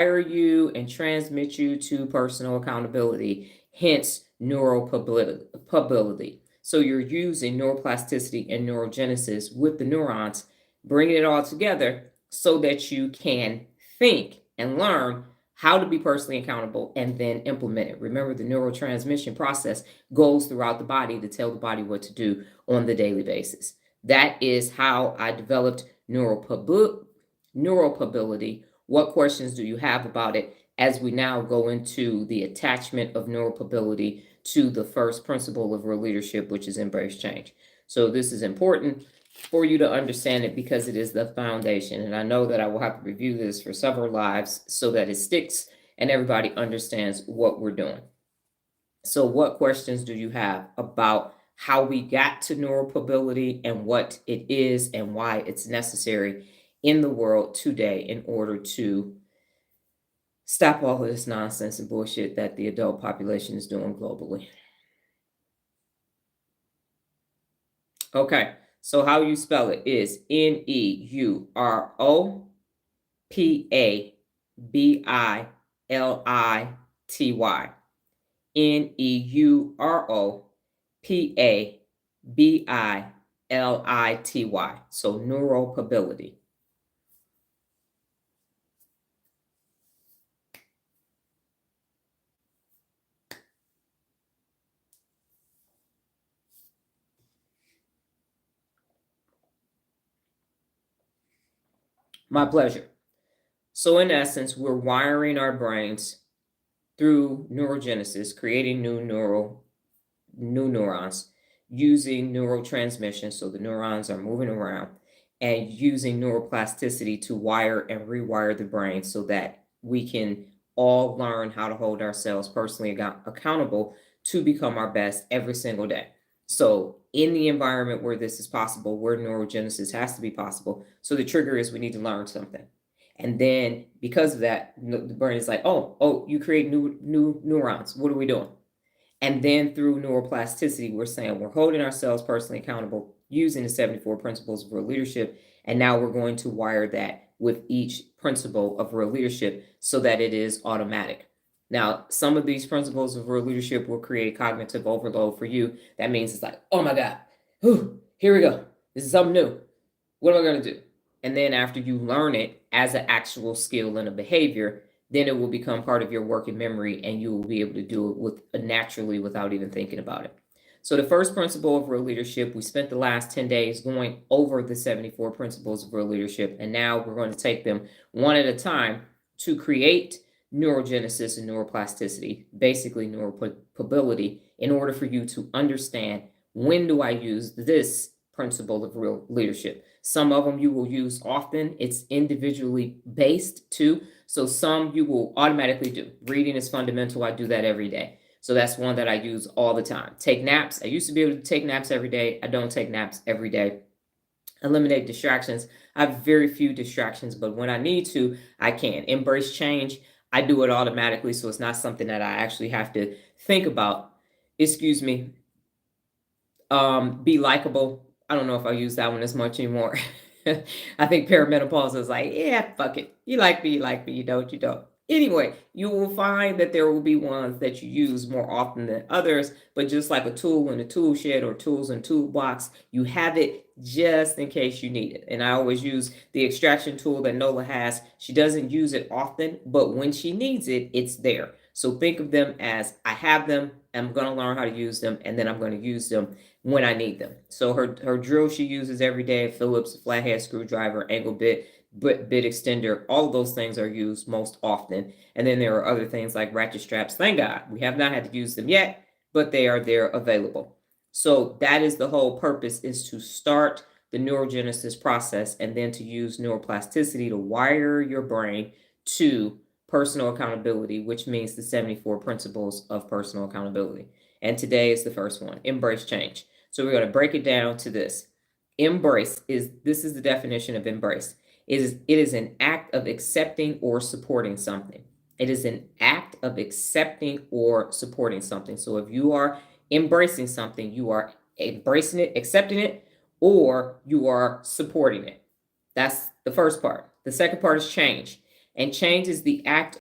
you and transmit you to personal accountability, hence neuropability. So you're using neuroplasticity and neurogenesis with the neurons, bringing it all together so that you can think and learn how to be personally accountable and then implement it. Remember, the neurotransmission process goes throughout the body to tell the body what to do on the daily basis. That is how I developed neuropability. What questions do you have about it as we now go into the attachment of neuropability to the first principle of real leadership, which is embrace change? So this is important for you to understand it because it is the foundation. And I know that I will have to review this for several lives so that it sticks and everybody understands what we're doing. So what questions do you have about how we got to neuropability and what it is and why it's necessary in the world today in order to stop all of this nonsense and bullshit that the adult population is doing globally? Okay, so how you spell it is Neuropability. Neuropability. So neuropability. My pleasure. So in essence, we're wiring our brains through neurogenesis, creating new neurons, using neurotransmission, so the neurons are moving around, and using neuroplasticity to wire and rewire the brain so that we can all learn how to hold ourselves personally accountable to become our best every single day. So in the environment where this is possible, where neurogenesis has to be possible, so the trigger is we need to learn something. And then because of that, the brain is like, oh, you create new neurons. What are we doing? And then through neuroplasticity, we're saying we're holding ourselves personally accountable using the 74 principles of real leadership. And now we're going to wire that with each principle of real leadership so that it is automatic. Now, some of these principles of real leadership will create cognitive overload for you. That means it's like, oh my God, here we go. This is something new. What am I going to do? And then after you learn it as an actual skill and a behavior, then it will become part of your working memory and you will be able to do it naturally without even thinking about it. So the first principle of real leadership, we spent the last 10 days going over the 74 principles of real leadership, and now we're going to take them one at a time to create neurogenesis and neuroplasticity, basically neuropability, in order for you to understand when do I use this principle of real leadership. Some of them you will use often. It's individually based too. So some you will automatically do. Reading is fundamental. I do that every day. So that's one that I use all the time. Take naps. I used to be able to take naps every day. I don't take naps every day. Eliminate distractions. I have very few distractions, but when I need to, I can. Embrace change. I do it automatically, so it's not something that I actually have to think about. Excuse me. Be likable. I don't know if I use that one as much anymore. I think perimenopause is like, yeah, fuck it. You like me, you don't, you don't. Anyway, you will find that there will be ones that you use more often than others, but just like a tool in a tool shed or tools in toolbox, you have it just in case you need it. And I always use the extraction tool that Nola has. She doesn't use it often, but when she needs it, it's there. So think of them as I have them, I'm going to learn how to use them, and then I'm going to use them when I need them. So her drill she uses every day, Phillips, flathead screwdriver, angle bit extender, all of those things are used most often. And then there are other things like ratchet straps. Thank God we have not had to use them yet, but they are there available. So that is the whole purpose, is to start the neurogenesis process and then to use neuroplasticity to wire your brain to personal accountability, which means the 74 principles of personal accountability. And today is the first one, embrace change. So we're going to break it down to this. Embrace this is the definition of embrace. It is an act of accepting or supporting something. It is an act of accepting or supporting something. So if you are embracing something, you are embracing it, accepting it, or you are supporting it. That's the first part. The second part is change. and change is the act